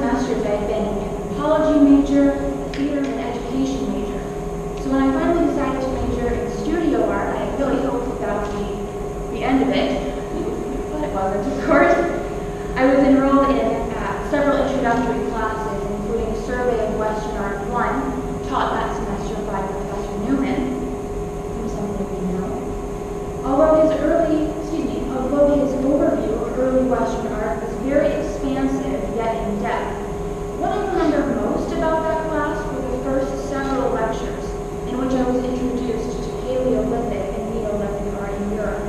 semesters I've been an anthropology major, a theater and education major. So when I finally decided to major in studio art, I really hoped that would be the end of it, but it wasn't, of course. I was enrolled in several introductory classes, including Survey of Western Art 1, taught that semester by Professor Newman, whom some of you know. Although his overview of early Western art was very expansive yet in-depth, what I remember most about that class were the first several lectures in which I was introduced to Paleolithic and Neolithic art in Europe.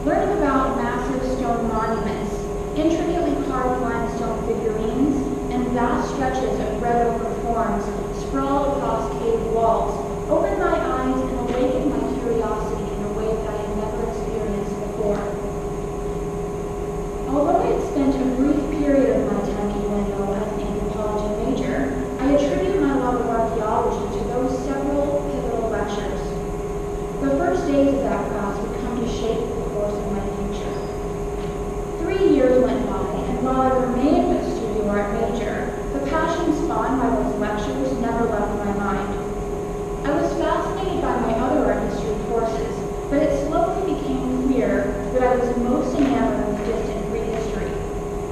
Learning about massive stone monuments, intricately carved limestone figurines, and vast stretches of red ochre forms sprawled across cave walls opened my eyes and awakened my curiosity in a way that I had never experienced before. Although I had spent a brief period of my time at UNO as an anthropology major, I attribute my love of archaeology to those several pivotal lectures. The first days of that class would come to shape the course of my future. 3 years went by, and while I remained a studio art major, the passion spawned by those lectures never left my mind. I was fascinated by my other art history courses, but it slowly became clear that I was most enamored with distant prehistory.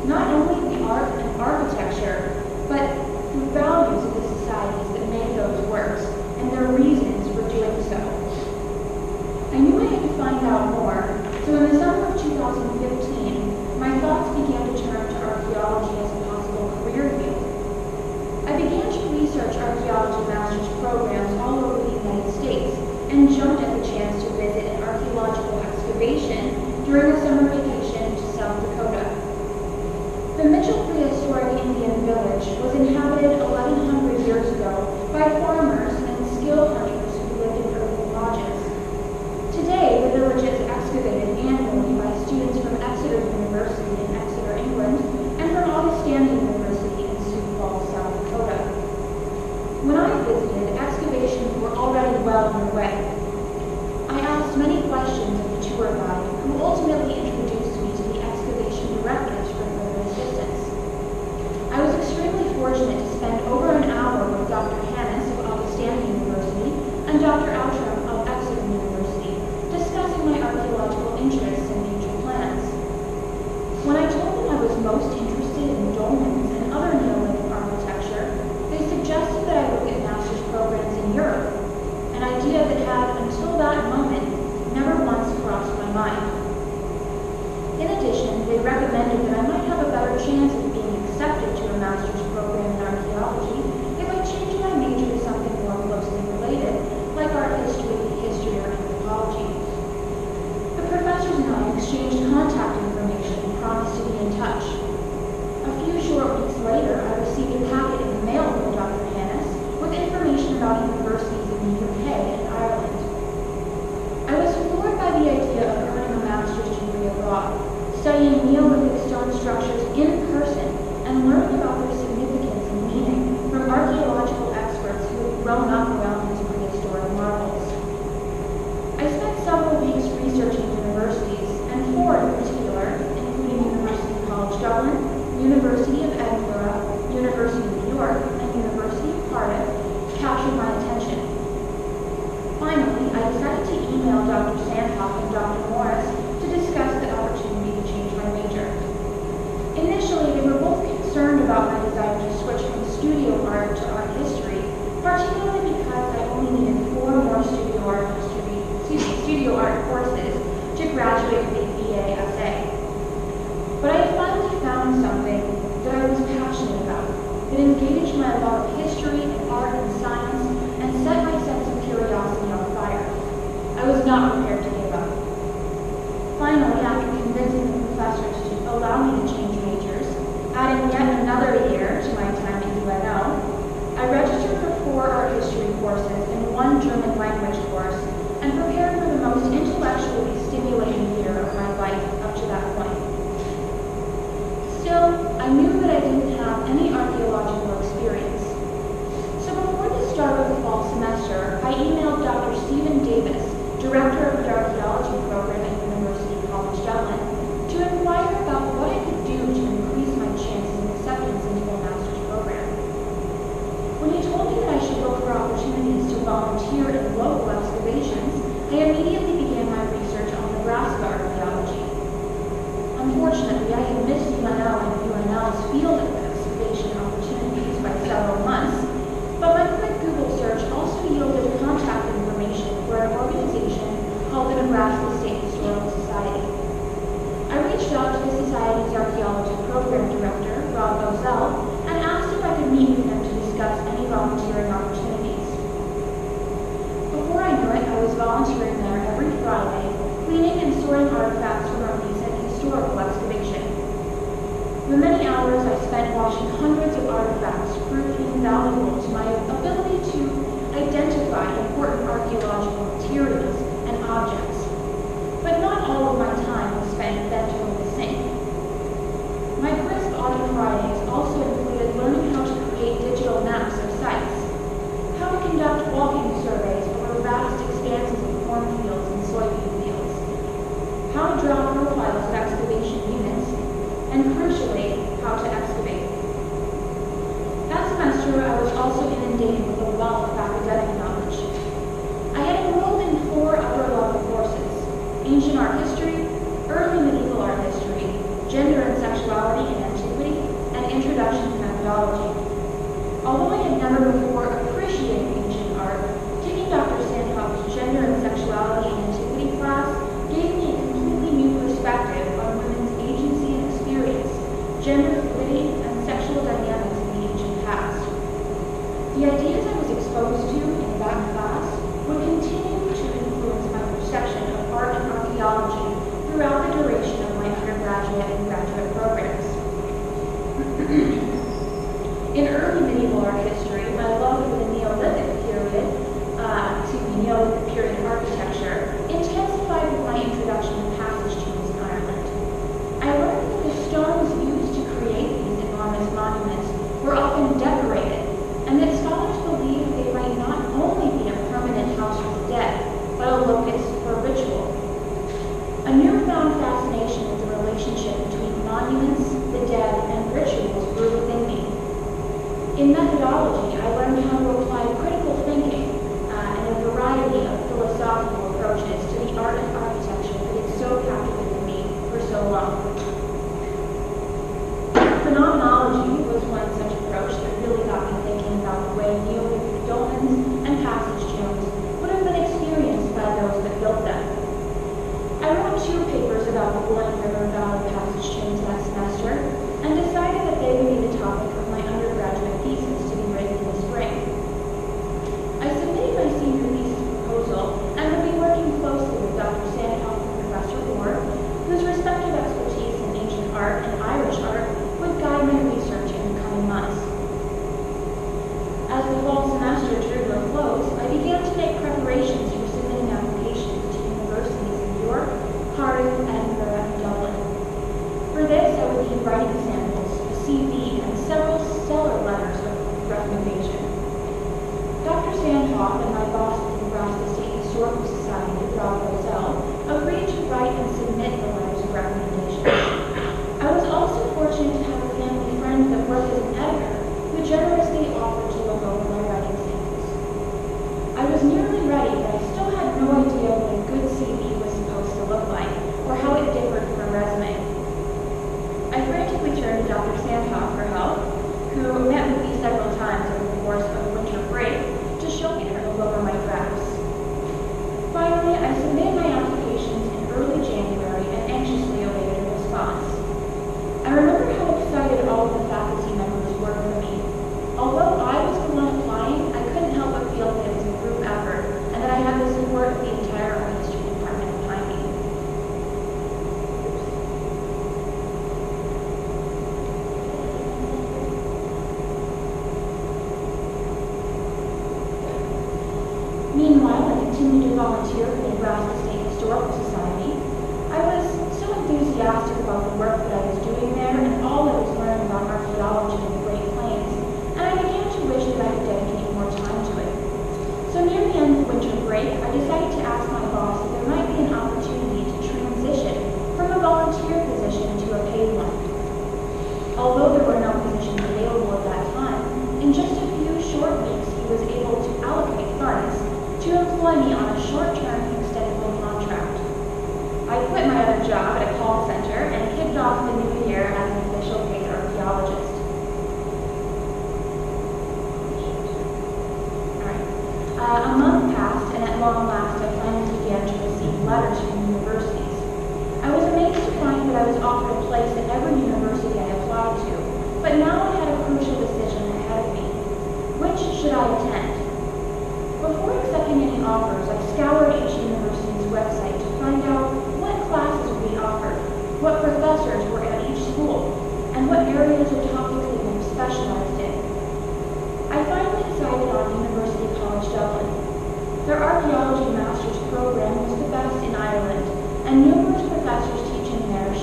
Not only the art and architecture, but the values of the societies that made those works, and their reasons for doing so. I knew I had to find out more, so in the summer of 2015, my thoughts began to turn to archaeology as a possible career field. I began to research archaeology master's programs all over the United States and jumped at the chance to visit an archaeological excavation during a summer vacation to South Dakota. The Mitchell Prehistoric Indian Village was inhabited 1,100 years ago by farmers and skilled hunters who lived in urban lodges. Today, the village is excavated annually by students from Exeter University in Exeter, England, and from Augustana University in Sioux Falls, South Dakota. When I visited, excavations were already well underway. I asked many questions of the tour guide, who ultimately introduced me to the excavation directors for further assistance. I was extremely fortunate to spend over an hour with Dr. Hannes of Augustana University and Dr. Outram of Exeter University, discussing my archaeological interests and future plans. When I told them I was most interested in dolmens and other Neolithic architecture, they suggested that I look at master's programs in Europe, an idea that had, until that moment, never once crossed my mind. In addition, they recommended that I might have a better chance of being accepted to a master's program in archaeology if I changed my major to something more closely related, like art history, or anthropology. The professors and I exchanged contact information and promised to be in touch. A few short weeks later, I received a packet in the mail from Dr. Hannes with information about universities in the UK and Ireland. I was floored by the idea of earning a master's degree abroad, studying Neolithic stone structures in person hours I spent watching hundreds of artifacts proved invaluable to my ability to identify important archaeological materials and objects. But not all of my time was spent bent over the sink. My crisp autumn Fridays also included learning how to create digital maps of sites, how to conduct walking surveys over vast expanses of cornfields and soybean fields, how to draw profiles of excavation units, and crucially, how to excavate. That semester, I was also inundated with a wealth of academic knowledge. I had enrolled in 4 upper-level courses: ancient art history, early medieval art history, gender and sexuality in antiquity, and introduction to methodology. Although I had never before appreciated ancient art, taking Dr. Sandhoff's gender and sexuality in antiquity class gave me a completely new perspective on women's agency and experience, gender fluidity, and sexual dynamics in the ancient past. The ideas I was exposed to in that class would continue to influence my perception of art and archaeology throughout the duration of my undergraduate and graduate programs. In early medieval art history, my love for the Neolithic period architecture intensified with my introduction to passage tombs in Ireland. I learned that the stones used to create these enormous monuments were often decorated, and that scholars believed they might not only be a permanent house for the dead, but a locus for ritual. A newfound fascination with the relationship between monuments, the dead, and rituals grew within me. In methodology, I learned how to apply critical thinking and a variety of philosophical approaches to the art and architecture that had so captivated me for so long. Phenomenology was one such approach that really got me thinking about the way Neolithic dolmens and passage tombs would have been experienced by those that built them. I wrote 2 papers about the Boiling River Valley passage tombs that semester and decided that they would be the topic of my undergraduate thesis to be written in the spring. I submitted my senior thesis proposal and will be working closely with Dr. Sandhoff and Professor Orr, whose respective expertise in ancient art and Irish art would guide my research in the coming months. As the fall semester drew to a close, I began to make preparations for submitting applications to universities in York, Cardiff, Edinburgh, and Dublin. For this, I would need writing samples, a CV, and several stellar letters of recommendation. Dr. Sandhoff and my boss at the Nebraska State Historical Society, Rob Roselle, agreed to write and submit the letters of recommendation. I was also fortunate to have a family friend that worked as an editor who generously offered to look over my writing samples. I was nearly ready, but I still had no idea what a good CV was supposed to look like or how it differed from a resume. I frantically turned to Dr. Sandhoff for help, who met with me several times over the course of winter break to show me how to look over my drafts. Finally, I submitted my applications in early January and anxiously awaited a response. I remember how excited all of the faculty members were for me. Although I was the one applying, I couldn't help but feel that it was a group effort and that I had the support of the entire art history department behind me. Meanwhile, I continued to volunteer for the Nebraska State Historical Society. I was so enthusiastic about the work that I was doing there and all I was learning about archaeology in the Great Plains, and I began to wish that I could dedicate more time to it. So near the end of winter break, I decided to ask my boss if there might be an opportunity to transition from a volunteer position to a paid one. Although there were no positions available at that time, in just a few short weeks he was able to allocate funds to employ me on a short-term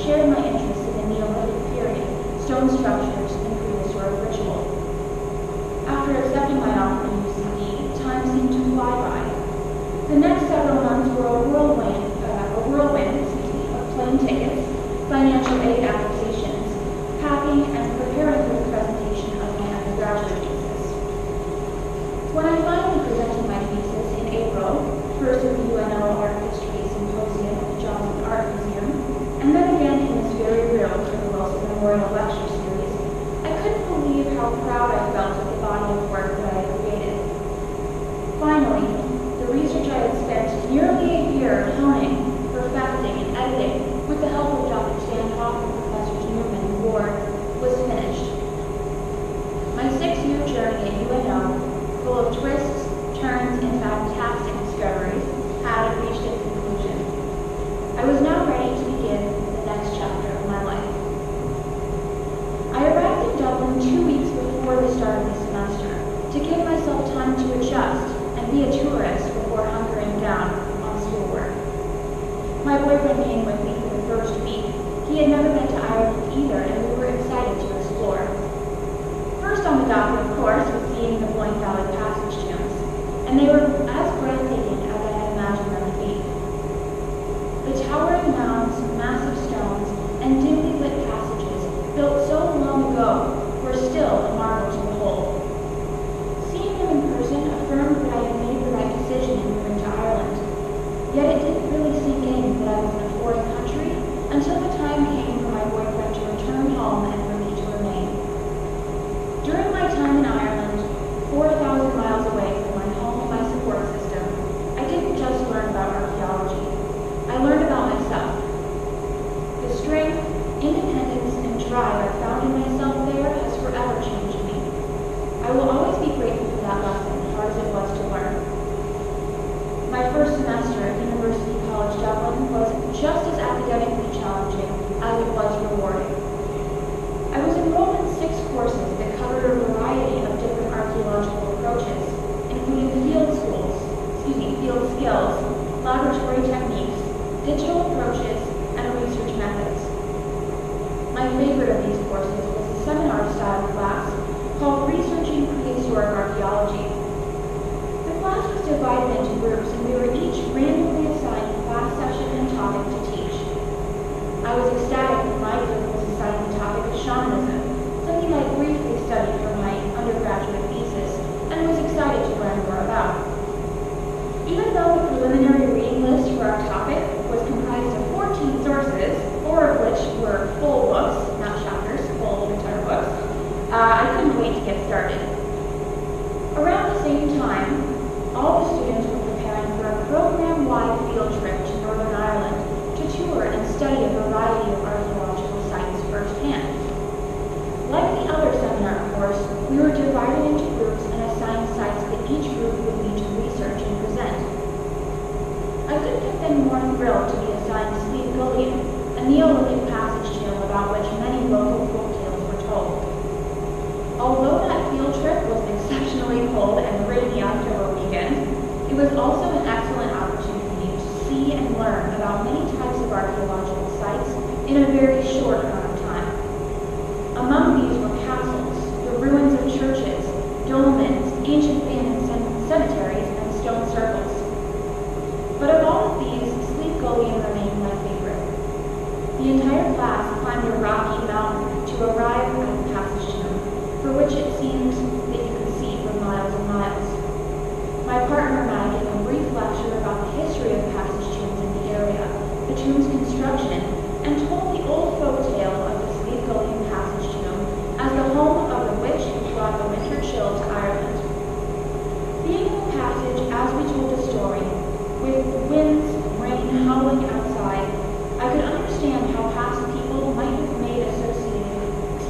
shared my interest in the Neolithic period, stone structures, and prehistoric ritual. After accepting my offer to UCD, time seemed to fly by. The next several months were a whirlwind of plane tickets, financial aid applications, packing, and preparing for the presentation of my undergraduate thesis. When I finally presented my thesis in April, first at the UNO Art History Symposium at the Johnson Art Museum, and then again in this very room for the Wilson Memorial Lecture Series, I couldn't believe how proud I felt of the body of work that I had created. Finally, the research I had spent nearly a year honing, perfecting, and editing with the help of Dr. Sandhoff and Professors Newman and Ward was finished. My 6-year journey at UNO, full of twists, turns, and fantastic discoveries, had reached its conclusion. I was now ready to begin the next chapter of my life. I arrived in Dublin 2 weeks before the start of the semester to give myself time to adjust and be a tourist before hunkering down on schoolwork. My boyfriend came with me for the first week. He had never been to Ireland either, and we were excited to explore. First on the docket, of course, was seeing the Boyne Valley Passage tombs, and they were as breathtaking as I had imagined them to be. The towering mounds, massive stones, and dimly lit passages built so long ago were still a marvel to behold. Seeing them in person affirmed that I had made the right decision in moving to Ireland, yet it didn't really sink in that I was in a foreign country until the time came for my boyfriend to return home and for me to remain. During my time in Ireland, 4,000 miles away from my home and my support system, I didn't just learn about archaeology. I learned about myself. The strength, independence, and drive I found in myself there has forever changed me. I will always be grateful for that lesson, hard as it was to learn. My first semester at University College Dublin was just as academically challenging as it was rewarding. I was enrolled in 6 courses that covered a variety of different archaeological approaches, including field skills, laboratory techniques, digital approaches, and research methods. My favorite of these courses was a seminar-style class called Researching Prehistoric Archaeology. The class was divided into groups, and we were each randomly assigned a class session and topic to teach. I was ecstatic when my group was assigned the topic of shamanism, something I briefly studied for my undergraduate thesis, and was excited to learn more about. Even though the preliminary reading list for our topic was comprised of 14 sources, 4 of which were full books, not chapters, full entire books, I couldn't wait to get started. Around the same time, all the students were preparing for a program-wide field trip to Northern Ireland to tour and study a variety of archaeological sites firsthand. Like the other seminar course, we were divided into groups and assigned sites that each group would need to research and present. I couldn't have been more thrilled to be assigned Sleep Gullion, a Neolithic passage tomb about which many local folktales were told. Although that field trip was an exceptionally cold and rainy October weekend, it was also an excellent opportunity to see and learn about many types of archaeological sites in a very short amount of time. Among these were castles, the ruins of churches, dolmens, ancient abandoned cemeteries, and stone circles. But of all of these, Sleep Gullion remained my favorite. The entire class climbed a rocky mountain to arrive at the passage tomb, for which it seemed that you could see for miles and miles. My partner and I gave a brief lecture about the history of passage tombs in the area, the tomb's construction, and told the old folk tale of the Sleep Gullion passage tomb as the home of the witch who brought the winter chill to Ireland. Being in the passage as we told the story, with winds and rain howling outside, I could understand how past people might have made associated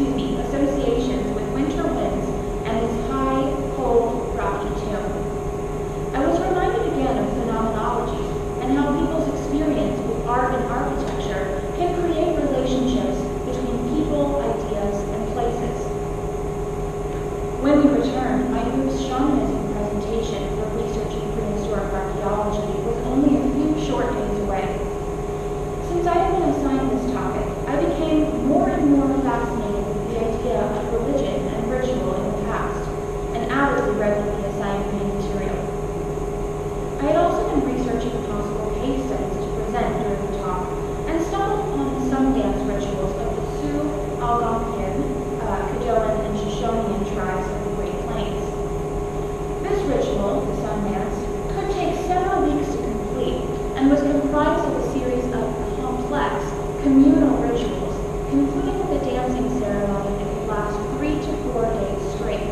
communal rituals, concluding with a dancing ceremony that would last 3 to 4 days straight.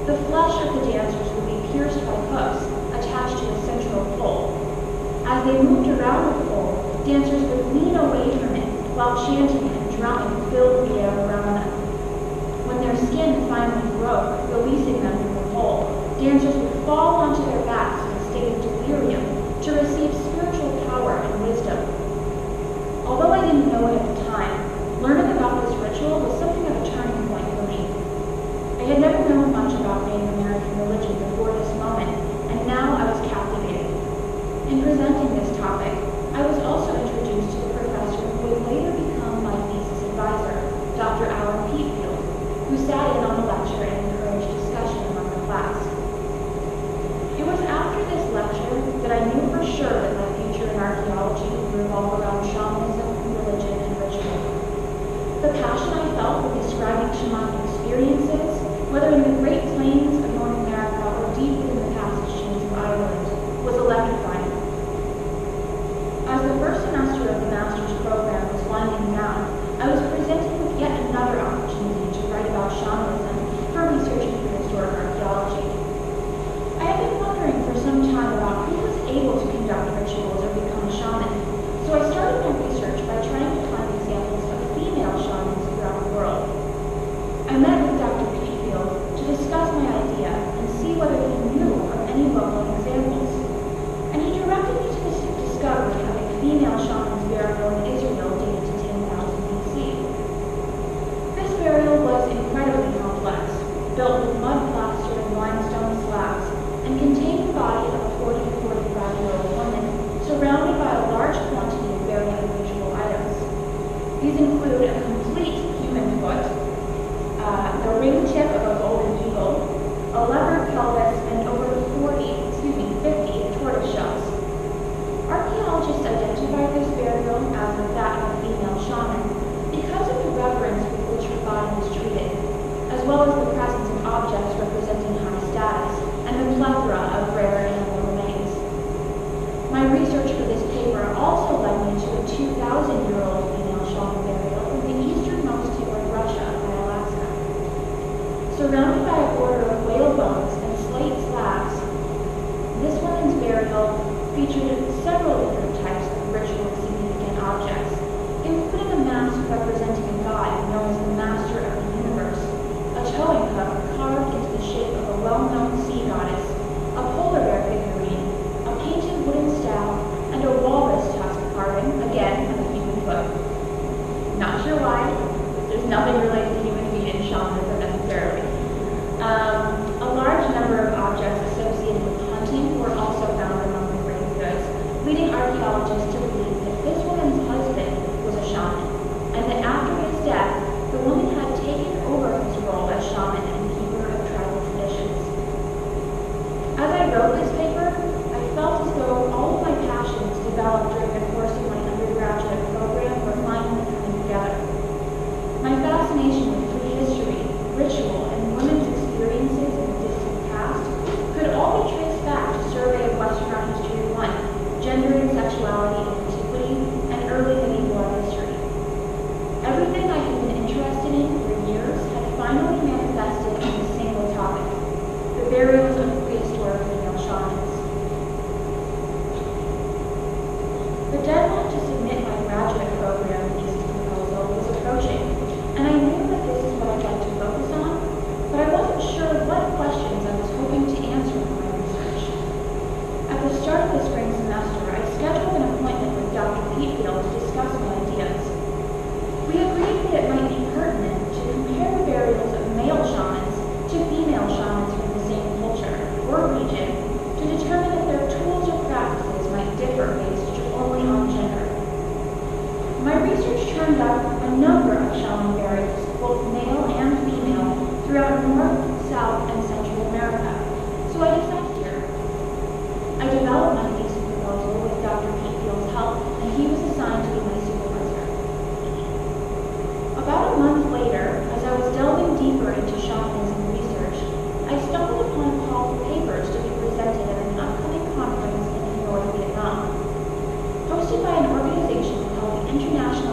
The flesh of the dancers would be pierced by hooks attached to a central pole. As they moved around the pole, dancers would lean away from it while chanting and drumming filled the air around them. When their skin finally broke, releasing them from the pole, dancers would fall onto their backs in a state of delirium to receive spiritual power and wisdom. Although I didn't know it at the time, learning about this ritual was something of a turning point for me. I had never known much about Native American religion before this moment, and now I was captivated. In presenting this topic, I was also introduced to the professor who would later become my thesis advisor, Dr. Alan Peatfield, who sat in on the lecture and encouraged discussion among the class. It was after this lecture that I knew for sure that my future in archaeology would revolve around shamanism, religion, and ritual. The passion I felt for describing shamanic experiences, whether in the Great Plains of North America or deep within the passage chains of Ireland, was electrifying. As the first semester of the master's program was winding down, I was presented with yet another opportunity to write about shamanism for research in prehistoric archaeology. I had been wondering for some time about who was able to conduct rituals or become a shaman, so I started my research by trying to find examples of female shamans throughout the world. I met with Dr. Peatfield to discuss my idea and see whether he knew of any local examples, and he directed me to the discovery of a female shaman's burial in Israel dated to 10,000 BC. This burial was incredibly complex, built with mud plaster and limestone slabs, and contained the body of a 40 to 45-year-old woman surrounded by a large quantity of very unusual items. These include a complete human foot, the ring tip of a golden eagle, a leopard pelvis, and over 50 tortoise shells. Archaeologists identified this burial as that of a female shaman because of the reverence with which her body was treated, as well as the presence of objects representing high status and the plethora of rare animal remains. My research for this paper also led me to a 2,000-year-old female shaman burial in the easternmost tip of Russia by Alaska. Surrounded by a border of whale bones and slate slabs, this woman's burial featured several different types of ritually significant objects, including a mask representing a god known as the Master of the Universe, a towing hook carved into the shape of a well-known sea goddess, a polar bear figurine, a painted wooden staff, and a walrus tusk carving, again, of a human foot. Not sure why. There's nothing related to human feet in shamanism necessarily. A large number of objects associated with hunting were also found among the grave goods, leading archaeologists to believe that this woman's husband was a shaman, and that after his death, the woman had taken over his role as shaman and keeper of tribal traditions. As I wrote this paper, I felt as though all of my passions developed during the course of my undergraduate program were finally coming together. My fascination with prehistory, ritual, and women's experiences in the distant past could all be traced back to Survey of Western Art History 1, Gender and Sexuality in Antiquity, and Early Medieval Art History. Everything I had been interested in for years had finally manifested in a single topic: the burials of prehistoric female shamans. The deadline to submit my graduate program thesis proposal was approaching, and I knew that this is what I'd like to focus on, but I wasn't sure what questions I was hoping to answer for my research. At the start of the spring semester, I scheduled an appointment with Dr. Peatfield to discuss my ideas. We agreed that it might be pertinent to compare the burials of male shamans to female shamans from the same culture or region to determine if their tools or practices might differ based only on gender. My research turned up a number of shaman burials, both male and female, throughout North, South, and Central America, so I decided here. I developed my thesis proposal with Dr. Peatfield's help, and he was assigned to be my supervisor. About a month later, as I was delving deeper into shamanism research, I stumbled upon a call for papers to be presented at an upcoming conference in North Vietnam. Hosted by an organization called the International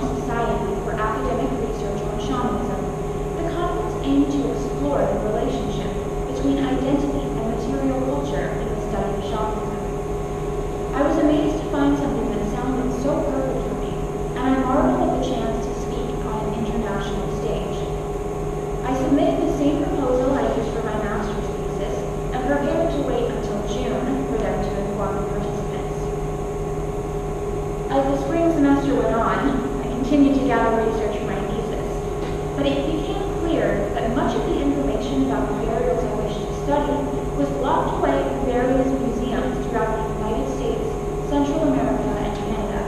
but it became clear that much of the information about the burials I wished to study was locked away in various museums throughout the United States, Central America, and Canada.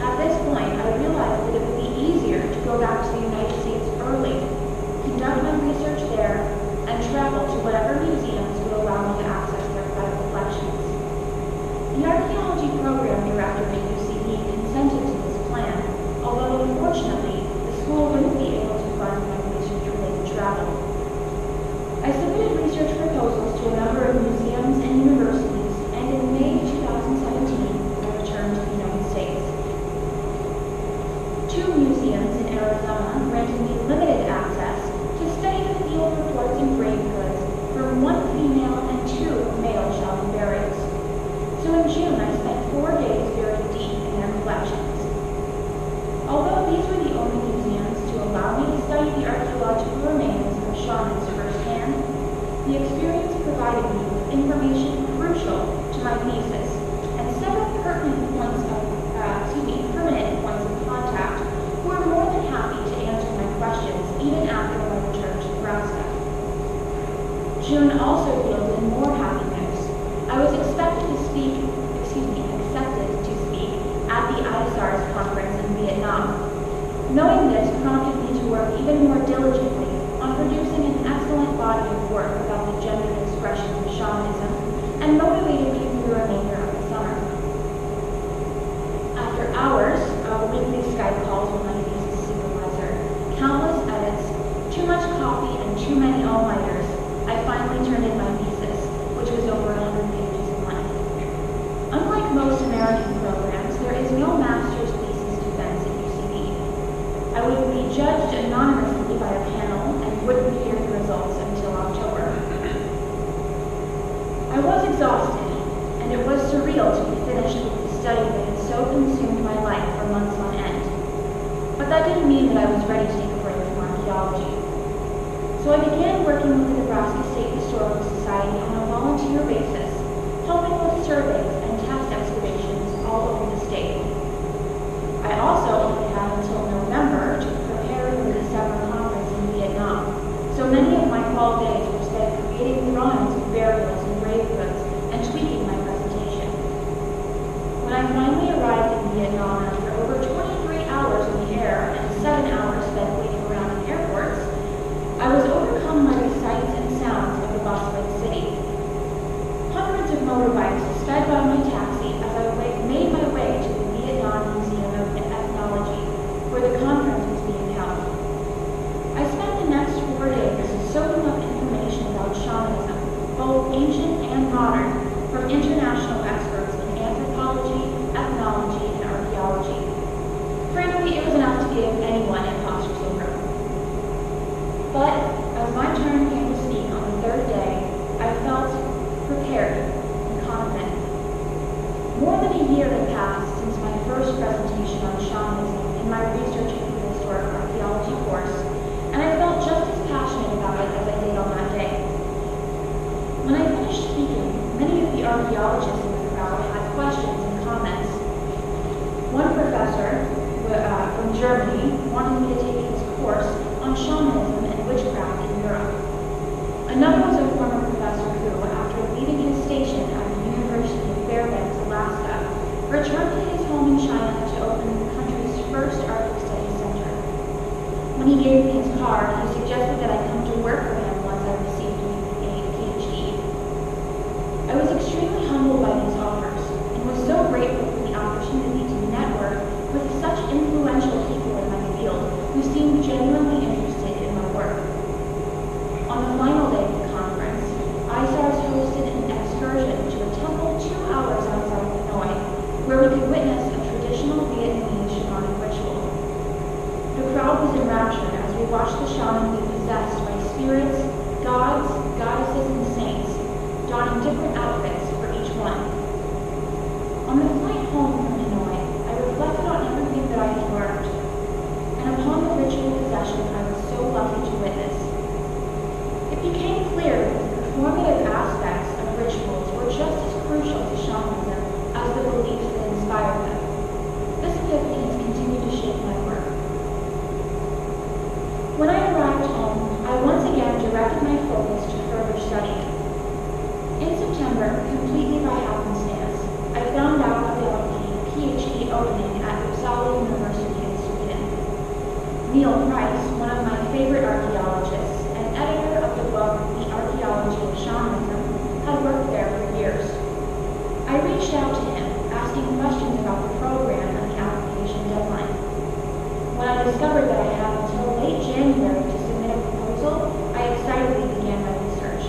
At this point, I realized that it would be easier to go back to the United States early, conduct my research there, and travel to whatever museums would allow me to access their private collections. The archaeology program director at UCB consented to this plan, although unfortunately, the school wouldn't be able to fund my research-related travel. I submitted research proposals to a number of museums and universities, and in May 2017, I returned to the United States. 2 museums in Arizona granted me limited access to study the field reports and grave goods for 1 female and 2 male shelving burials. So in June, I spent 4 days buried deep in their collections. Although these were the only museums to allow me to study the archaeological remains of shamans firsthand, the experience provided me with information crucial to my thesis and several permanent points of contact who were more than happy to answer my questions even after my return to Nebraska. June also yielded more happy news. I was accepted to speak at the ISAR's conference in Vietnam. Knowing this prompted me to work even more diligently on producing an excellent body of work about the gender expressions of shamanism and motivated me through the remainder of the summer. After hours of weekly Skype calls with my thesis supervisor, countless edits, too much coffee, and too many all-nighters, I finally turned in my thesis, which was over 100 pages in length. Unlike most American programs, there is no master's thesis defense at UCB. I would be judged anonymously by a panel and wouldn't hear the results until October. I was exhausted, and it was surreal to be finished with the study that had so consumed my life for months on end. But that didn't mean that I was ready to take a break from archaeology. So I began working with the Nebraska State Historical Society on a volunteer basis, helping with surveys and test excavations all over the state. I also only had until November to prepare for the December conference in Vietnam, so many of my fall days were spent creating drawings of burials and grave goods and tweaking my presentation. When I finally arrived in Vietnam after over 23 hours in the air and 7 hours spent waiting around in airports, I was overcome by the sights and sounds of the bustling city. Hundreds of motorbikes sped by my taxi as I made my way to the Vietnam Museum of Ethnology, where the conference was being held. I spent the next 4 days soaking up information about shamanism, both ancient and modern, from international experts in anthropology, ethnology, and archaeology. Frankly, it was enough to give anyone imposter syndrome. But as my turn came to speak on the 3rd day, I felt prepared and confident. More than a year had passed since my first presentation on shamanism in my research and prehistoric archaeology course, and I felt just as passionate about it as I did on that day. When I finished speaking, many of the archaeologists in the crowd had questions and comments. One professor from Germany wanted me to take his course on shamanism and witchcraft in Europe. Another was a former professor who, after leaving his station at the University of Fairbanks, Alaska, returned to his home in China to open the country's first Arctic Studies Center. When he gave me his card, he suggested that I come to work for him once I received a PhD. I was extremely humbled by these offers and was so grateful for the opportunity to network with such influential people in my field who seemed genuinely interested in my work. On the final day of the conference, ISARS hosted an excursion to a temple 2 hours outside of Hanoi, where we could witness a traditional Vietnamese shamanic ritual. The crowd was enraptured as we watched the shaman be possessed by spirits, One of my favorite archaeologists and editor of the book, The Archaeology of Shamanism, had worked there for years. I reached out to him, asking questions about the program and the application deadline. When I discovered that I had until late January to submit a proposal, I excitedly began my research.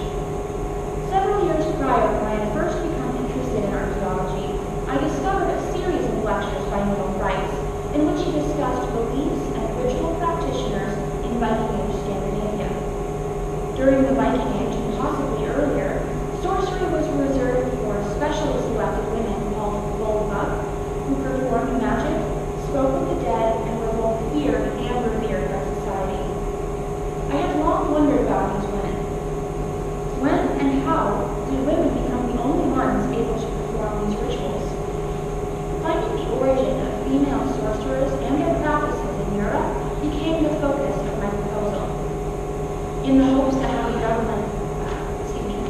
Several years prior, when I had first become interested in archaeology, I discovered a series of lectures by Neil Rice, in which he discussed beliefs and ritual practitioners in Viking Age Scandinavia. During the Viking Age, and possibly earlier, sorcery was reserved for specially selected women called volva, who performed magic, spoke with the dead, and were both feared and revered by society. I had long wondered about these women. When and how did women become the only ones able to perform these rituals? Finding the origin of female sorcerers and their practices in Europe became the focus of my proposal. In the hopes that having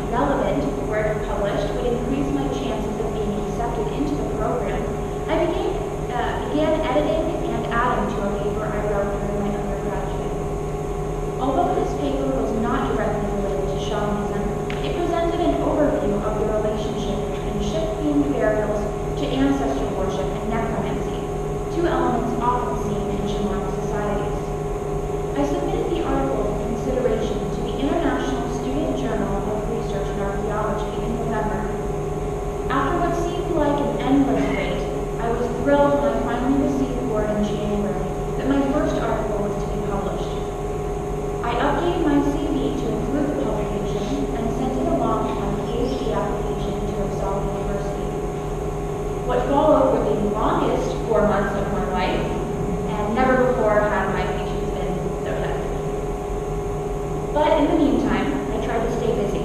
relevant work published would increase my chances of being accepted into the program, I began editing and adding to a paper I wrote during my undergraduate. Although this paper was not directly related to shamanism, it presented an overview of the relationship between ship-themed burials to ancestor worship and necromancy, two elements often seen in shamanic societies. I submitted the article for consideration to the International Student Journal of Research and Archaeology in November. After what seemed like an endless wait, I was thrilled when I finally received word in January that my first article was to be published. I updated my CV to include the publication and sent it along with my PhD application to Uppsala University. What followed were the longest 4 months of my life, and never before had my patience been so heavy. But in the meantime, I tried to stay busy.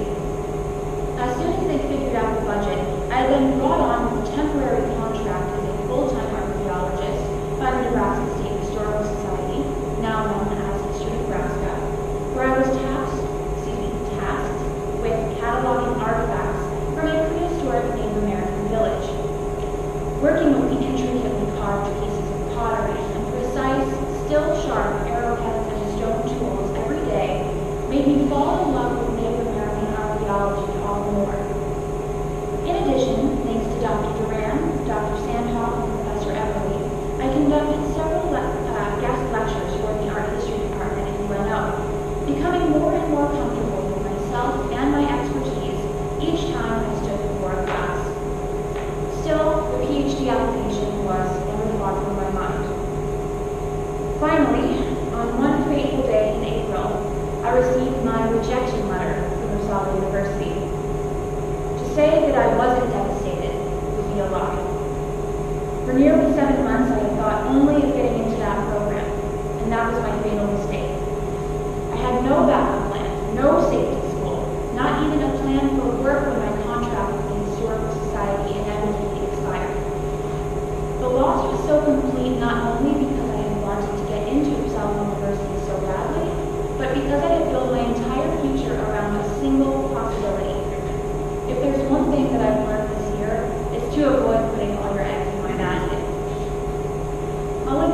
As soon as they figured out the budget, I then brought on with a temporary contract as a full-time archaeologist by the Nebraska State Historical Society, now known as History Nebraska, where I was tasked with cataloging artifacts from a prehistoric Native American village. Working with the intricately carved pieces of pottery and precise, still sharp arrowheads and stone tools every day made me fall in love with Native American archaeology all the more. In addition, thanks to Dr. Duran, Dr. Sandhoff, and Professor Everly, I conducted several guest lectures for the Art History Department at UNO, becoming more and more comfortable with myself and my expertise each time I stood before a class. Still, the PhD application was never far from my mind. Finally, on one fateful day in April, I received my rejection letter from Uppsala University. To say that I wasn't devastated would be a lie. For nearly 7 months, I had thought only of getting into that program, and that was my fatal mistake. I had no backup plan, no safety school, not even a plan for work when my contract with the Historical Society inevitably expired. The loss was so complete not only because I had wanted to get into Uppsala University so badly, but because I had built my entire future around a single possibility. If there's one thing that I've learned this year, it's to avoid putting all your eggs in one basket. I'll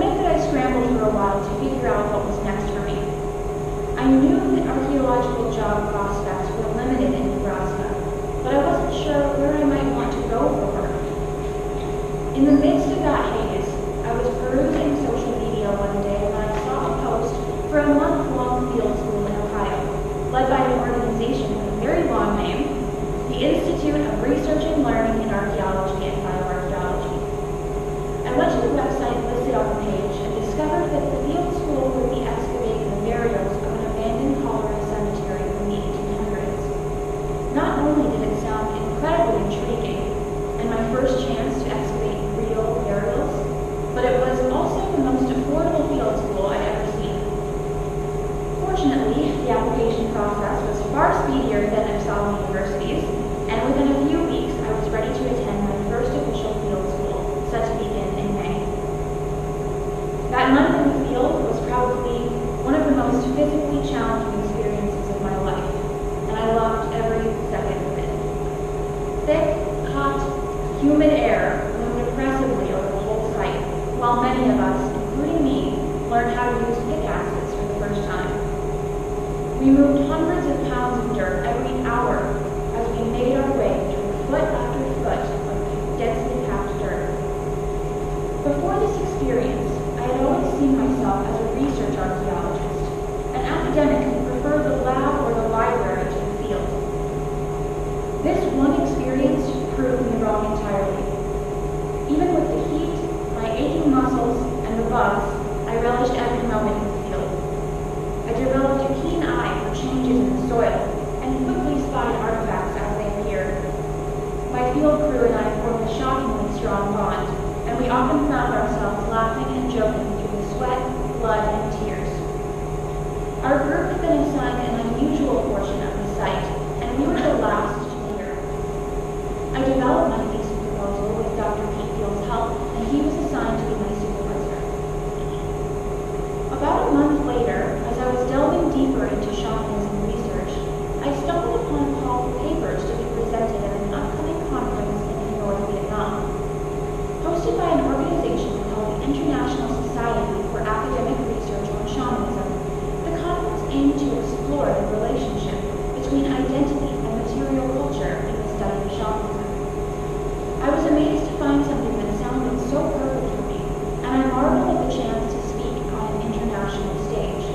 learned how to use pickaxes for the first time. We moved hundreds of pounds of dirt every hour as we made our way through foot after foot of densely packed dirt. Before this experience, I had always seen myself as a research archaeologist, an academic who preferred the lab or the library to the field. This one experience proved me wrong entirely. Even with the heat, my aching muscles, and the bugs, I relished every moment in the field. I developed a keen eye for changes in the soil and quickly spied artifacts as they appeared. My field crew and I formed a shockingly strong bond, and we often found ourselves laughing and joking through the sweat, blood, and tears. Our group had been assigned an unusual portion of the site, and we were the last to clear. I developed my thesis proposal with Dr. Peatfield's help, and he was assigned to be my supervisor. About a month later, as I was delving deeper into shamanism research, I stumbled upon a call for papers to be presented at an upcoming conference in North Vietnam. Hosted by an organization called the International Society for Academic Research on Shamanism, the conference aimed to explore the relationship between identity and material culture in the study of shamanism. I was amazed to find something that sounded so perfect for me, and I marveled at the chance to speak on an international stage.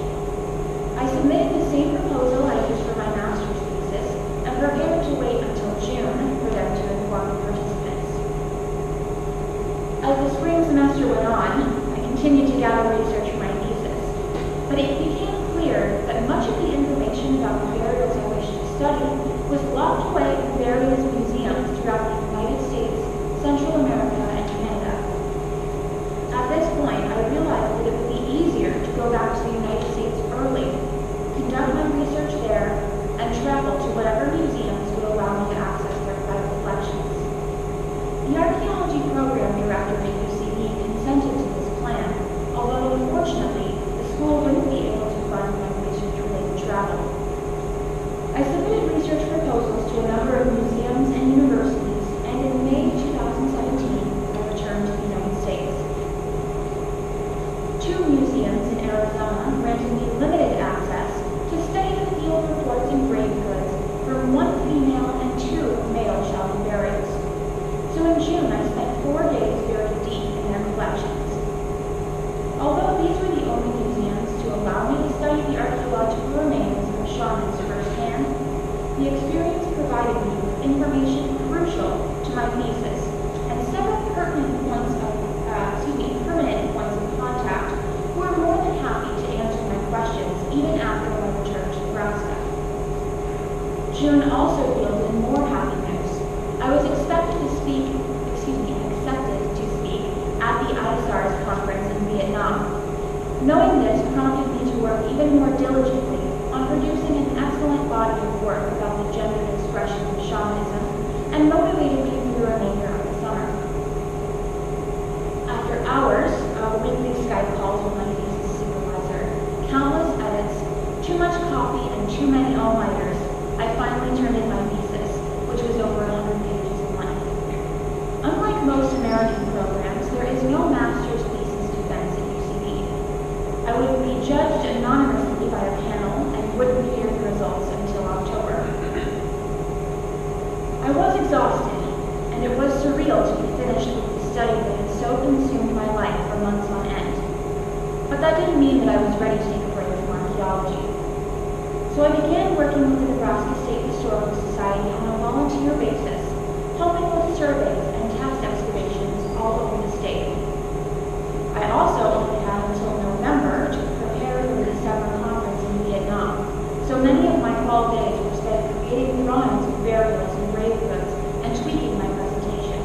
I submitted the same proposal I used for my master's thesis and prepared to wait until June for them to inform the participants. As the spring semester went on, I continued to gather research for my thesis, but it became clear that much of the information about the burials I wished to study was locked away in various museums throughout the United States, Central America, and Canada. At this point, I realized that it would be easier to go back to the United States early, conduct my research there, and travel to whatever museums would allow me to access their private collections. The archaeology program director at UCB consented to this plan, although unfortunately, the school wouldn't be able to fund my research-related travel. I submitted research proposals to a number of museums and universities, and in May 2017, I returned to the United States. 2 museums in Arizona granted me limited access to study the field reports and grave goods from 1 female and 2 male shelving burials. So in June, I spent 4 days very deep in their collections. Although these were the only museums to allow me to study the archaeological remains of shamans firsthand, the experience provided me with information crucial to my thesis and several permanent points of contact who were more than happy to answer my questions even after my return to Nebraska. June also yielded more happy news. I was accepted to speak at the ISAR's conference in Vietnam. Knowing this prompted me to work even more diligently on producing an excellent body of work about the gendered expression of shamanism and motivated me for the remainder of the summer. After hours of weekly Skype calls with my thesis supervisor, countless edits, too much coffee, and too many all-nighters, I finally turned in my thesis, which was over 100 pages in length. Unlike most American programs, there is no master's thesis defense at UCB. I would be judged anonymously by a panel and wouldn't hear the results until October. I was exhausted, and it was surreal to be finished with the study that had so consumed my life for months on end. But that didn't mean that I was ready to take a break from archaeology. So I began working with the Nebraska State Historical Society on a volunteer basis, helping with surveys and test excavations all over the state. I also only had until November to prepare for the December conference in Vietnam, so many of my fall days were spent creating drawings of burials and grave goods and tweaking my presentation.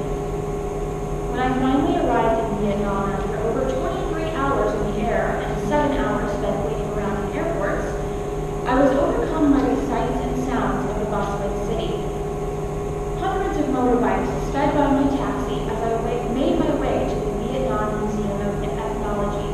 When I finally arrived in Vietnam after over 23 hours in the air and 7 hours spent waiting around in airports, I was overcome by the sights and sounds of the bustling city. Hundreds of motorbikes sped by my taxi as I made my way to the Vietnam Museum of Ethnology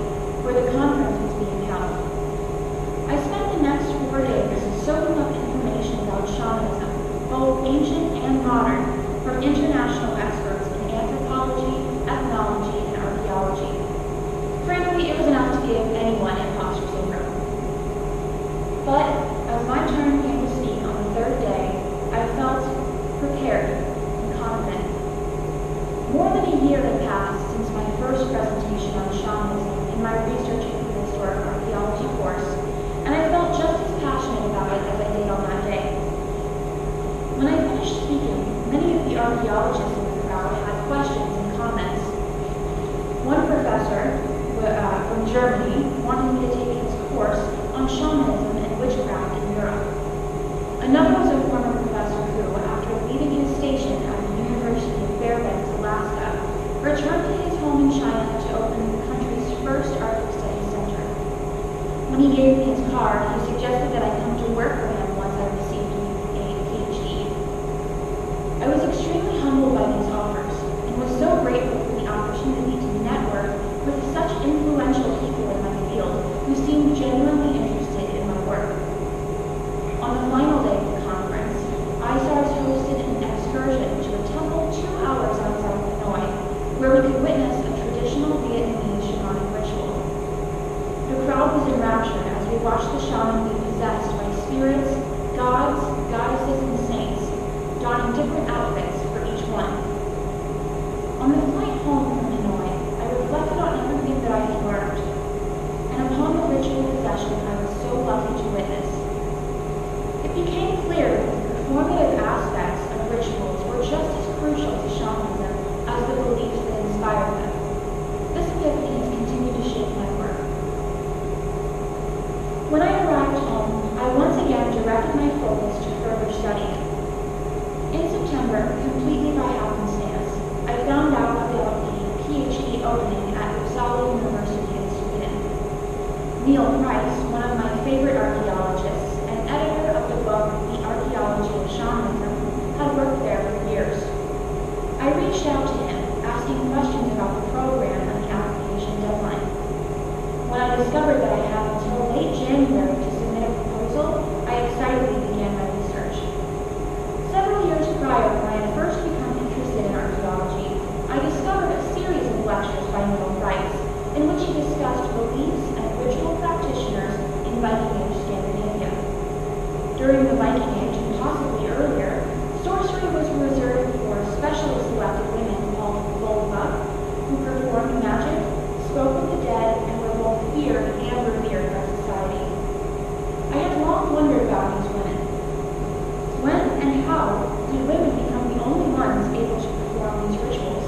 When he gave me his card, he suggested that I come to work for him once I received a PhD. I was extremely humbled by these offers and was so grateful for the opportunity to network with such influential people in my field who seemed genuinely interested in my work. On the final day of the conference, ISARS hosted an excursion to a temple 2 hours outside Hanoi, where we could witness a traditional Vietnamese shamanic ritual. The crowd was enraptured as we watched the shaman be possessed by spirits, gods, goddesses, and saints, donning different outfits for each one. On the flight home from Hanoi, I reflected on everything that I had learned, and upon the ritual possession I was so lucky to witness. It became clear that the performative aspects of rituals were just as crucial to shamanism as the beliefs that inspired them. This epiphany has continued to shape my work. When I arrived home, I once again directed my focus to further study. In September, completely by happenstance, I found out about the PhD opening at Uppsala University in Sweden. Neil Price, one of my favorite archaeologists and editor of the book The Archaeology of Shamanism, had worked there for years. I reached out to him, asking questions about the program and the application deadline. When I discovered that I had until late January to submit a proposal, I excitedly began my research. Several years prior, when I had first become interested in archaeology, I discovered a series of lectures by Neil Price, in which he discussed beliefs and ritual practitioners in Viking Age Scandinavia. During the Viking Age, and possibly earlier, sorcery was reserved for specially selected women called Volva, who performed magic, spoke with the dead, and were both feared and revered by society. I had long wondered about these women. When and how did women become the only ones able to perform these rituals?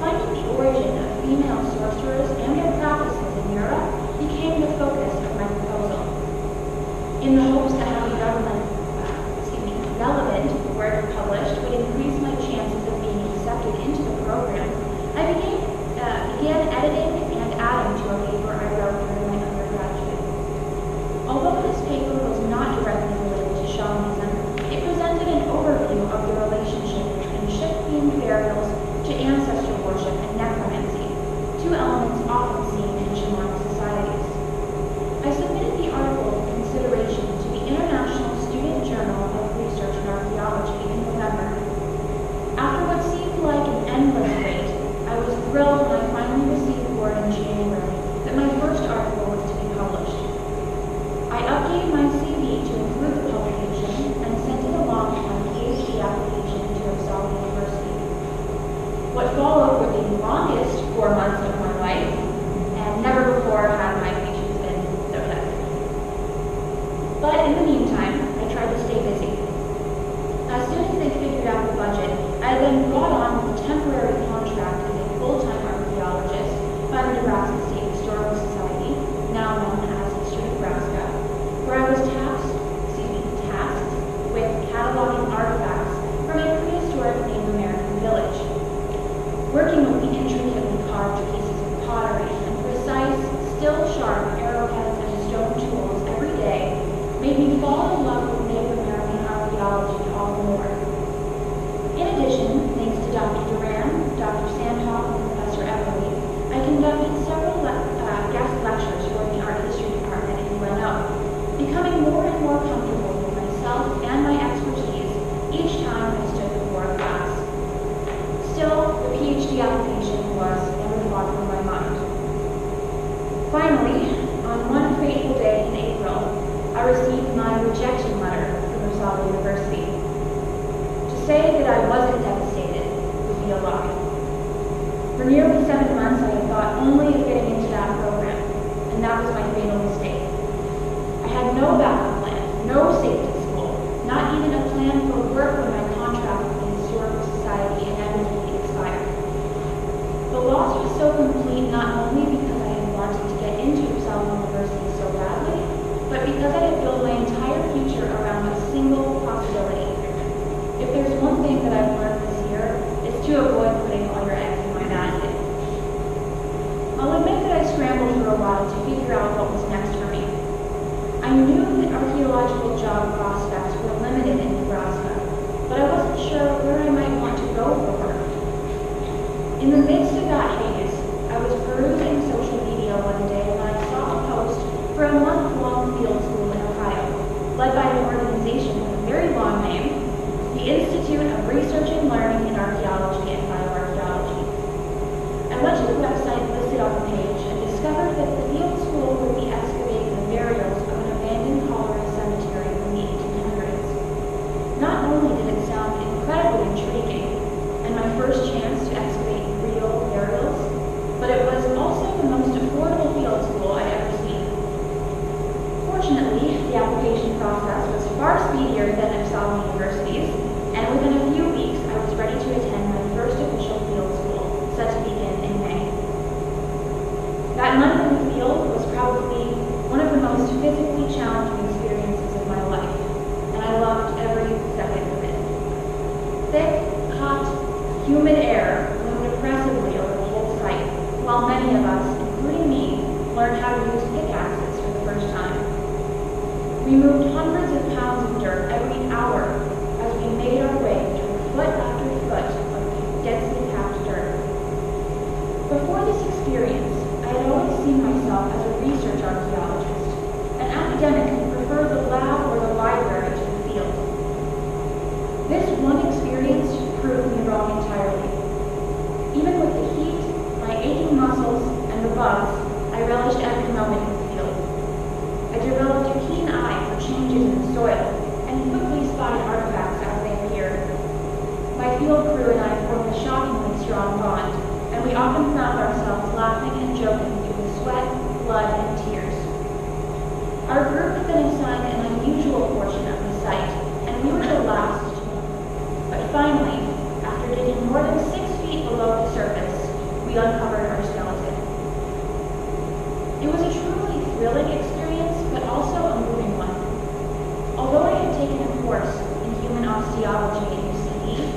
Finding the origin of female sorcerers and their practices in Europe became the focus of my proposal. In the hopes that having relevant work published would increase my chances of being accepted into the program, I began editing and adding to a paper I wrote during my undergraduate. Although this paper was not directly related to shamanism, it presented an overview of the relationship between ship-themed burials to ancestor worship and necromancy, two elements often seen in shamanic societies. I submitted the article for consideration to the International Student Journal of Research and Archaeology in November. After what seemed like an endless wait, I was thrilled when I finally received word in January that my first article was to be published. I updated my CV to include the publication and sent it along with my PhD application to Uppsala University. What followed were the longest 4 months of my life, and never before had my patience been so tested. But in the meantime, I tried to stay busy. As soon as they figured out the budget, I then brought on a temporary contract as a full-time archaeologist by the Nebraska State Historical Society, now known as History Nebraska, where I was tasked with cataloging artifacts from a prehistoric Native American village. Working with the intricately carved pieces of pottery and precise, still sharp arrowheads and stone tools every day made me fall in love with Native American archaeology all the more. In addition, thanks to Dr. Duran, Dr. Sandhoff, and Professor Everly, I conducted several guest lectures for the Art History Department at UNO, becoming more and more comfortable with myself and my expertise each time I stood before a class. Still, the PhD application was never far from my mind. Finally, on one fateful day in April, I received my rejection letter from Uppsala University. To say that I wasn't devastated would be a lie. For nearly 7 months, I had thought only of getting into that program, and that was my fatal mistake. I had no backup plan, no safety school, not even a plan for work when my contract with the Historical Society inevitably expired. The loss was so complete not only because I had wanted to get into Uppsala University so badly, but because I had built my entire future around a single possibility. If there's one thing that I've learned this year, it's to avoid putting all your eggs in my basket. I'll admit that I scrambled for a while to figure out what was next for use pickaxes for the first time. We moved hundreds of pounds of dirt every hour as we made our way through foot after foot of densely packed dirt. Before this experience, I had always seen myself as a research archaeologist, an academic who preferred the lab or the library to the field. This one experience proved me wrong entirely. Even with the heat, my aching muscles, and the bugs, I relished every moment in the field. I developed a keen eye for changes in the soil and quickly spotted artifacts as they appeared. My field crew and I formed a shockingly strong bond, and we often found ourselves laughing and joking through sweat, blood, and tears. Our group had been assigned an unusual portion of the site, and we were the last to know. But finally, after digging more than 6 feet below the surface, we uncovered our skeleton. It was a truly thrilling experience, but also a moving one. Although I had taken a course in human osteology at UCD,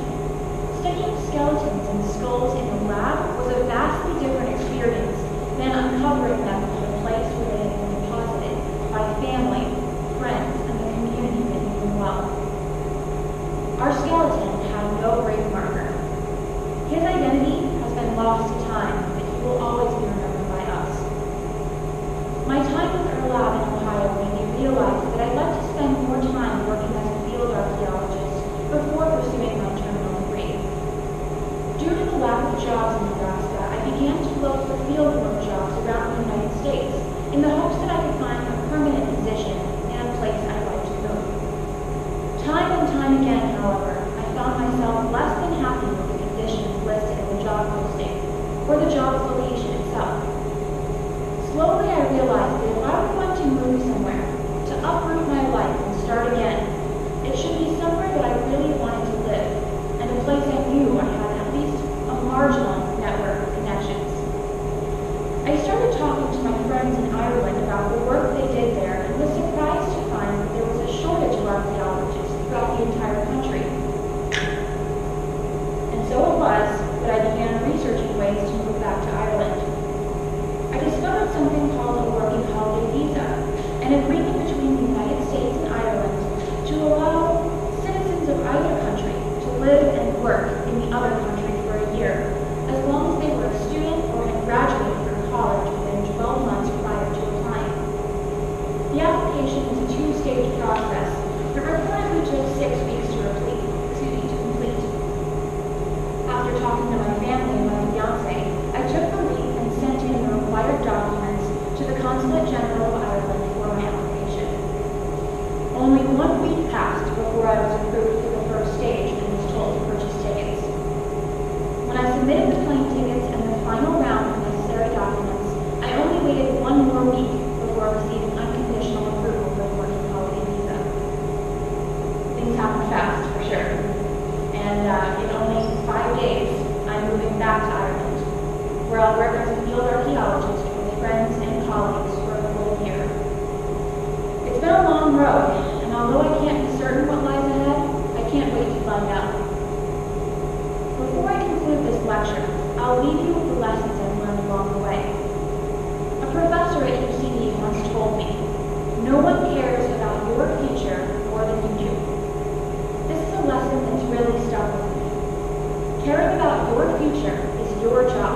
studying skeletons and skulls in the lab was a vastly different experience than uncovering them from the place where they had been deposited by family, friends, and the community that knew them well. Our skeleton had no grave marker. His identity has been lost to time, but he will always be remembered by us. My time with our lab in Ohio made me realize that I'd like to spend more time working as a field archaeologist before pursuing my terminal degree. Due to the lack of jobs in Nebraska, I began to look for fieldwork jobs around the United States in the hopes that I could find a permanent position in a place I'd like to move. Time and time again, however, I found myself less than happy with the conditions listed in the job posting or the job's location itself. Slowly I realized that if I were going to move somewhere, to uproot my life and start again, it should be somewhere that I really wanted to live, and a place I knew I had at least a marginal network of connections. I started talking to my friends in Ireland about the work they did there and was surprised to find that there was a shortage of archaeologists throughout the entire country. And so it was that I began researching ways to move back to Ireland. I discovered something called a working holiday visa, an agreement between the United States and Ireland to allow citizens of either country to live and work in the other country for a year, as long as they were a student or had graduated from college within 12 months prior to applying. The application was a 2-stage process that reportedly took 6 weeks to complete. After talking to my family and my fiancé, I took the leap and sent in the required documents to the Consulate General of Ireland for my application. Only 1 week passed before I was approved for the first stage and was told to purchase tickets. When I submitted the plane tickets and the final round of necessary documents, I only waited 1 more week before receiving unconditional approval for the working holiday visa. Things happen fast, for sure. And in only 5 days, I'm moving back to Ireland, where I'll work as a field archaeologist with friends and colleagues for a full year. It's been a long road, and although I can't be certain what lies ahead, I can't wait to find out. Before I conclude this lecture, I'll leave you with the lessons I've learned along the way. A professor at UCD once told me, "No one cares about your future more than you do." This is a lesson that's really stuck with me. Caring about your future is your job.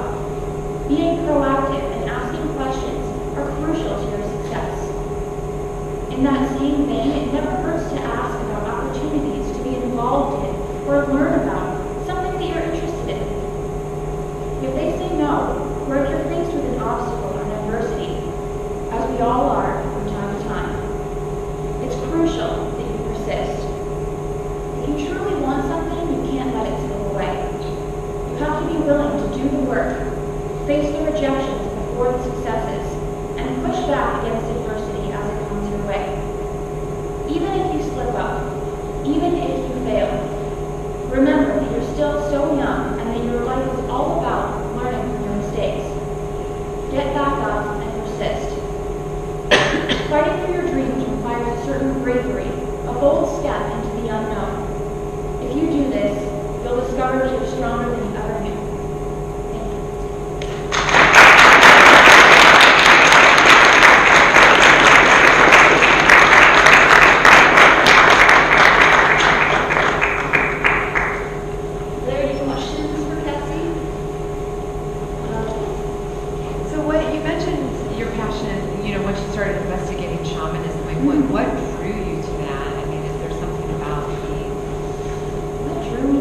Being proactive and asking questions are crucial to your success. In that same vein, it never hurts to ask about opportunities to be involved in or learn about something that you're interested in. If they say no, or if you're faced with an obstacle or an adversity, as we all are from time to time, it's crucial that you persist. If you truly want something, you can't let it slip away. You have to be willing to do the work, face the rejections before the successes, and push back against adversity as it comes your way. Even if you slip up, even if you fail, remember that you're still so young and that your life is all about learning from your mistakes. Get back up and persist. Fighting for your dreams requires a certain bravery, a bold step into the unknown. If you do this, you'll discover that you're stronger than you ever knew. Thank you. question, once you started investigating shamanism, like what drew you to that? I mean, is there something about the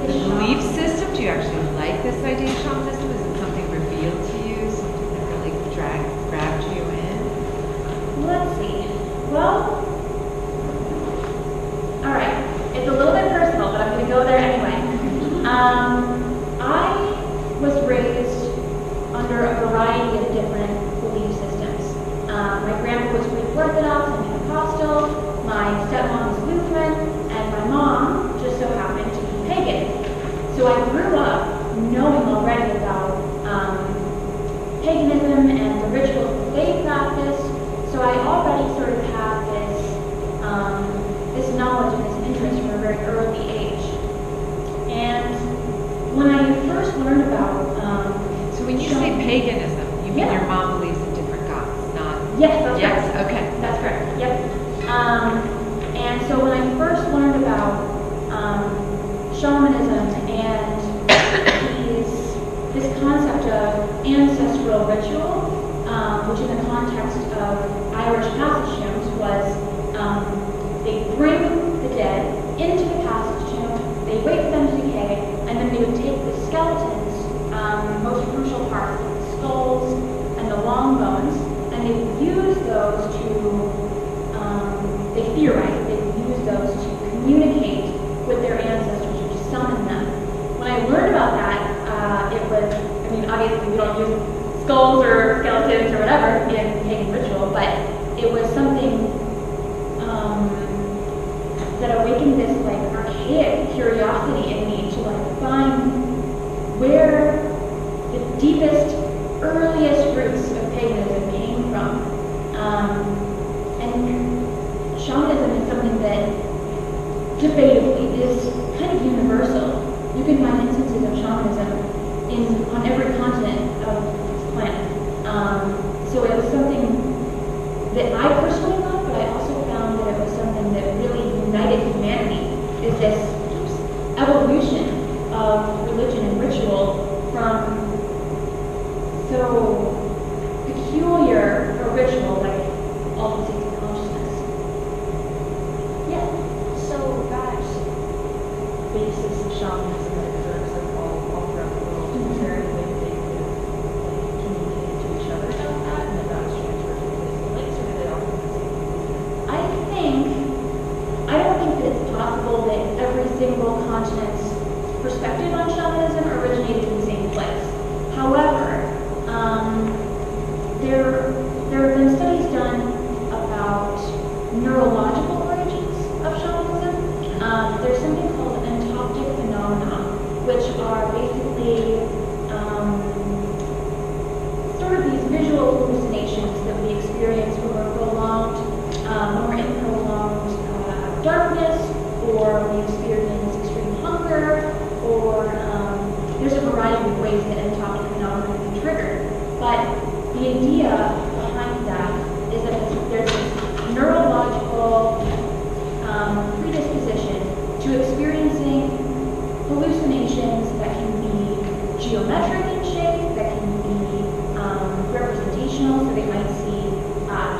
belief system? Do you actually like this idea of shamanism? Is it something revealed to you? Something that really grabbed you in? Let's see. Well, all right. It's a little bit personal, but I'm going to go there anyway. I was raised under a variety of different belief systems. My grandpa was Greek Orthodox and Pentecostal, my stepmom was Lutheran, and my mom just so happened to be pagan. So I grew up knowing already about paganism and the rituals that they practiced. So I already sort of had this knowledge and this interest from a very early age. And when I first learned about so when you say paganism, you mean your mom believes in different gods, not... Yes, that's yes, right. Okay. That's correct, yep. And so when I first learned about shamanism and this concept of ancestral ritual, which in the context of Irish passage tombs was they bring the dead into the passage tomb, they wait for them to decay, and then they would take the skeletons, most crucial parts, like the skulls and the long bones, and they would use those to, they theorize, they would use those to communicate with their ancestors or to summon them. When I learned about that, it was, I mean, obviously we don't use skulls or skeletons or whatever in pagan ritual, but it was something that awakened this like archaic curiosity in me to like find where the deepest, earliest roots of paganism came from. And shamanism is something that debatably is kind of universal. You can find instances of shamanism on every continent of this planet. So it was something that I personally loved, but I also found that it was something that really united humanity, is this evolution of religion and ritual from so peculiar a ritual like ultimate consciousness. Yeah. So that basis of shamanism that occurs like all throughout the world, is there any way that they could like, communicate to each other about that, and that was transferred from place to place, or did they all come to the same conclusion? I don't think that it's possible that every single continent's perspective on shamanism originated in the same place. However, there have been studies done about neurological origins of shamanism. There's something called entoptic phenomena, which are basically sort of these visual hallucinations that we experience when we're prolonged, when we're in prolonged darkness, or we experience extreme hunger, or there's a variety of ways that entoptic phenomena can be triggered. But the idea behind that is that there's this neurological predisposition to experiencing hallucinations that can be geometric in shape, that can be representational, so they might see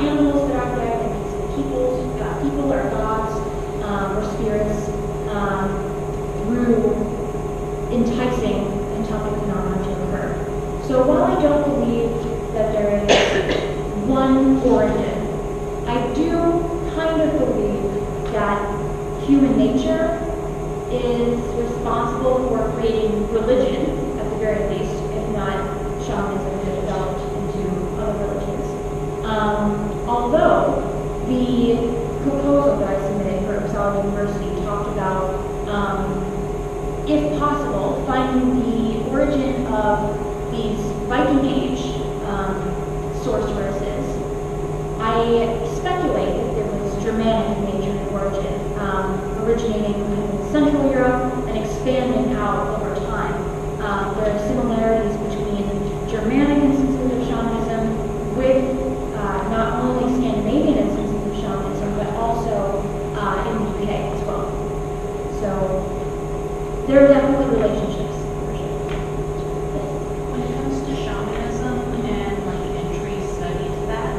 animals that are there, they might see people or gods or spirits through enticing entopic phenomena to occur. So while I don't believe that there is one origin, I do kind of believe that human nature is responsible for creating religion, at the very least, if not shamanism that developed into other religions. Although the proposal that I submitted for Uppsala University talked about, if possible, finding the origin of these Viking Age sorceresses. I speculate that there was Germanic in nature and origin, originating in Central Europe and expanding out over time. There are similarities between Germanic instances of shamanism with not only Scandinavian instances of shamanism, but also in the UK as well. So there are definitely relationships, for sure. When it comes to shamanism and like entry study to that,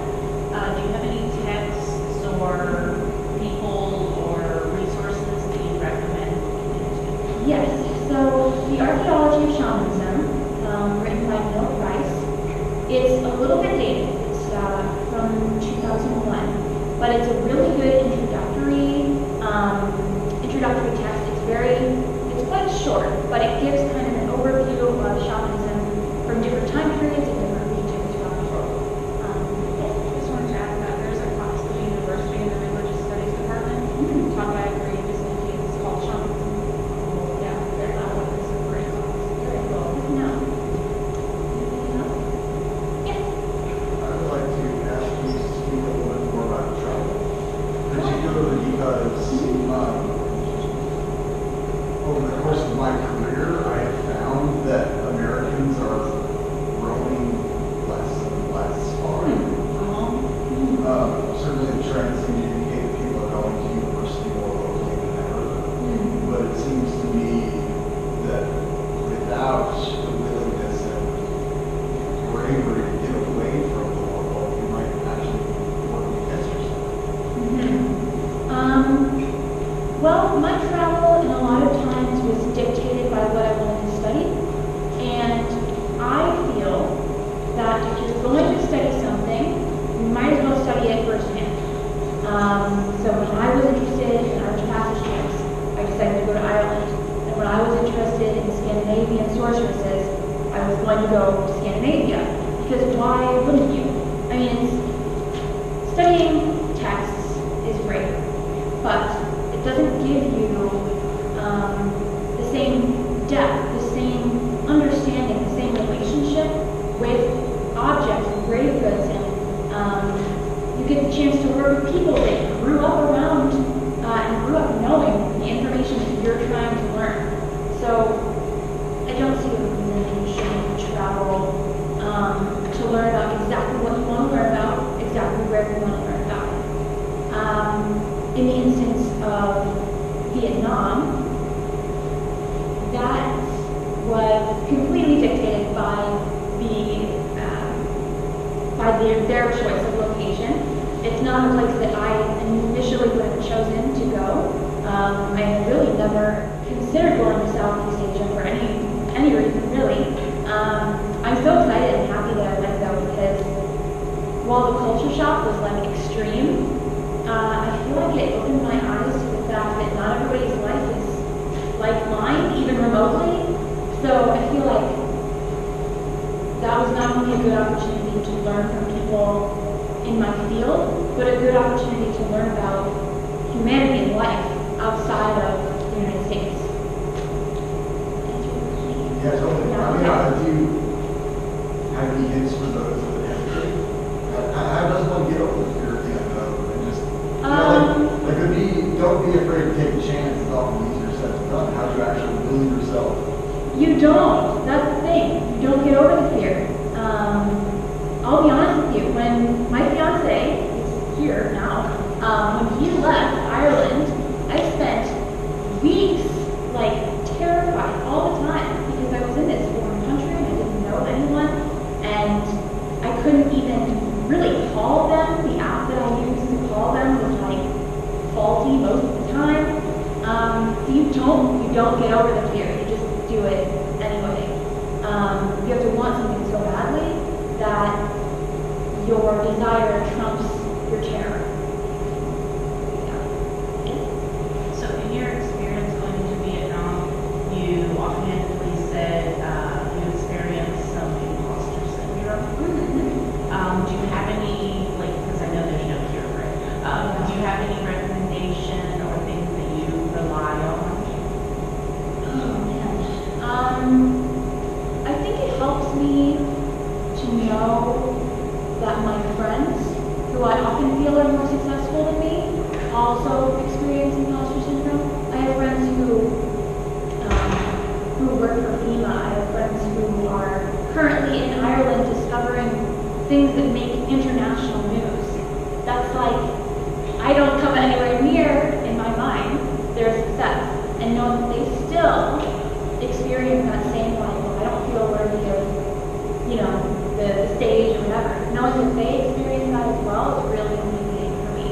but it's a really good introductory text. It's quite short, but it gives kind of an overview of shamanism from different time periods and different regions throughout the world. Yes? I just wanted to ask that there's a class at the university in the religious studies department taught by a great Islamic. It's called shamanism. Yeah, there's that one. It's a great class. Very cool. No. Anything else? Yes. I would like to ask you to speak a little bit more about travel, particularly because over the course of my career, I have found that Americans are growing less and less foreign. Certainly the trends seem to indicate that people are going to university more locally than ever. But it seems to me that without the willingness and bravery to get away from the local, you might actually work against yourself. Well, my travel in a lot of times was dictated by what I wanted to study, and I feel that if you're going to study something, you might as well study it firsthand. So when I was interested in Irish passage camps, I decided to go to Ireland, and when I was interested in Scandinavian sorceresses, I was going to go to Scandinavia, because why wouldn't you? I mean, studying texts is great, but it doesn't give you the same depth, the same understanding, the same relationship with objects and grave goods, and you get the chance to work with people that grew up around and grew up knowing the information that you're trying to learn. So I don't see a reason that you shouldn't travel to learn about exactly what you want to learn about, exactly where you want to learn about it. In the instance of Vietnam, that was completely dictated by their choice of location. It's not a place that I initially would have chosen to go. I had really never considered going to Southeast Asia for any reason, really. I'm so excited and happy that I went though, because while the culture shock was like extreme, I feel like it opened my eyes to the fact that not everybody's life is like mine, even remotely. So I feel like that was not only a good opportunity to learn from people in my field, but a good opportunity to learn about humanity and life outside of the United States. Yeah, totally. I mean, have any hints for those that have to? How does one get over the fear of the unknown? And just, don't be afraid to take a chance. It's often easier said than done. How do you actually will yourself? You don't. That's the thing. You don't get over the fear. I'll be honest with you. When my fiance is here now, when he left Ireland, I spent weeks like terrified all the time because I was in this foreign country and I didn't know anyone, and I couldn't even really call them. The app that I used to call them was like faulty most of the time. So you don't get over the fear. You just do it anyway. You have to want something so badly that your desire trumps your terror. So in your experience going to Vietnam, you offhandedly said you experienced some imposter syndrome. Do you have any, because I know there's no cure for it, do you have any recommendation or things that you rely on? Oh man. I think it helps me to know that my friends, who I often feel are more successful than me, also experience imposter syndrome. I have friends who work for FEMA. I have friends who are currently in Ireland discovering things that make international news. That's like, I don't come anywhere near, in my mind, their success. And know that they still experience that same life. I don't feel worthy of, the stage or whatever. Knowing that they experience that as well is really intimidating for me.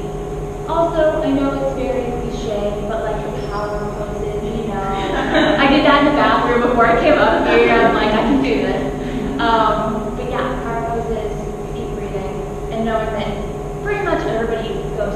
Also, I know it's very cliche, but like the power poses, I did that in the bathroom before I came up here. I'm like, I can do this. But yeah, power poses, deep breathing, and knowing that pretty much everybody goes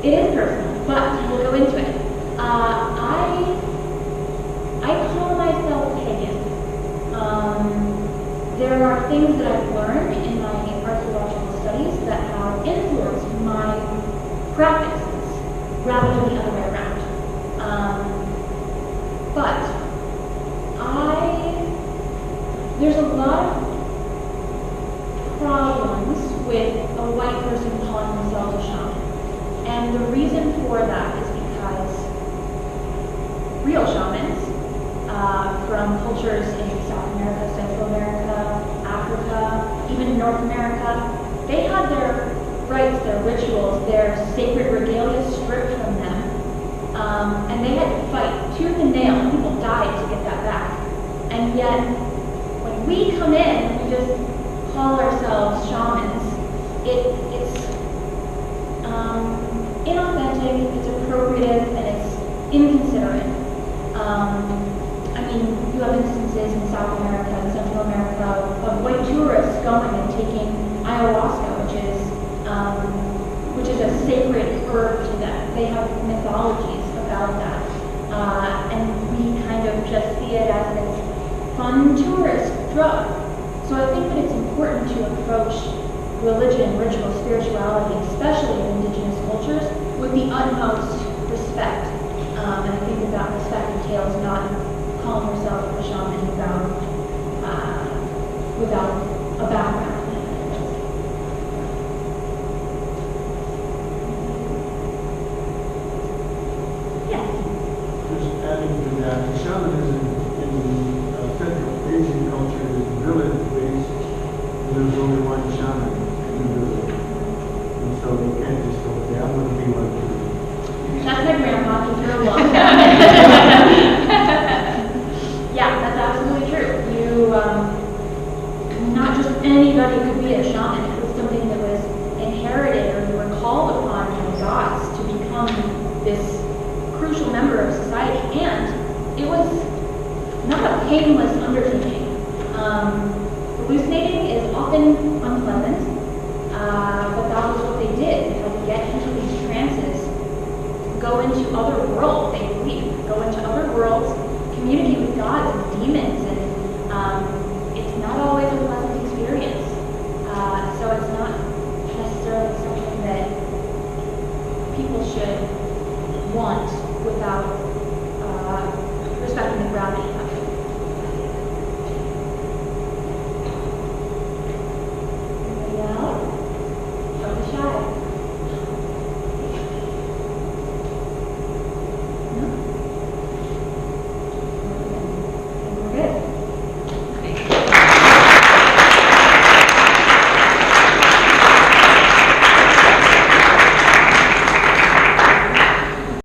It is personal, but we'll go into it. I call myself pagan. There are things that I've learned in my archaeological studies that have influenced my practices rather than the other way around. But there's a lot of problems with a white person calling themselves a shaman. And the reason for that is because real shamans from cultures in South America, Central America, Africa, even North America, they had their rites, their rituals, their sacred regalia stripped from them. And they had to fight tooth and nail. People died to get that back. And yet, when we come in, we just call ourselves shamans. It's inauthentic, it's appropriative, and it's inconsiderate. You have instances in South America and Central America of white tourists going and taking ayahuasca, which is a sacred herb to them. They have mythologies about that. And we kind of just see it as this fun tourist drug. So I think that it's important to approach religion, ritual, spirituality, especially in indigenous cultures, with the utmost respect. And I think that respect entails not calling yourself a shaman without a background. Yes. Just adding to that, shamanism in Central Asian culture is village based, and there's only one shaman in the village. And so they can't just go, okay, I'm going to be like you. That's my grandma, he's real long. Yeah, that's absolutely true. Not just anybody could be a shaman. It was something that was inherited or you were called upon by gods to become this crucial member of society. And it was not a painless undertaking. Hallucinating is often unpleasant, but that was what they did. They had to get into these trances, go into other worlds, they believe, go into other worlds, communicate with gods and demons, and it's not always a pleasant experience. So it's not necessarily something that people should want without respecting the gravity of it.